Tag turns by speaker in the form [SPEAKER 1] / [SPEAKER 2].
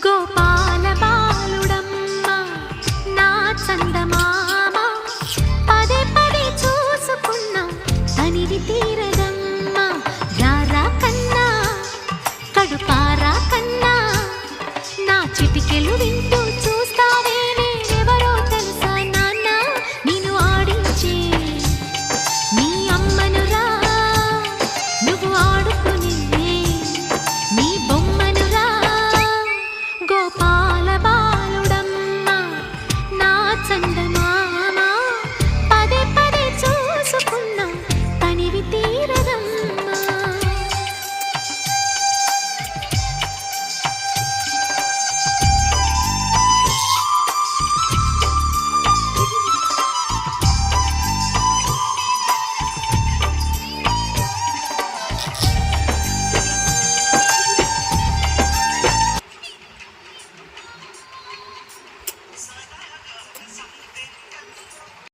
[SPEAKER 1] గోపాల బాలుడమ్మ నా చందమామ పదే పదే చూసుకున్నా తనివి తీరదమ్మ రారా కన్నా కడుపారా కన్నా నా చిటికెలు వింటూ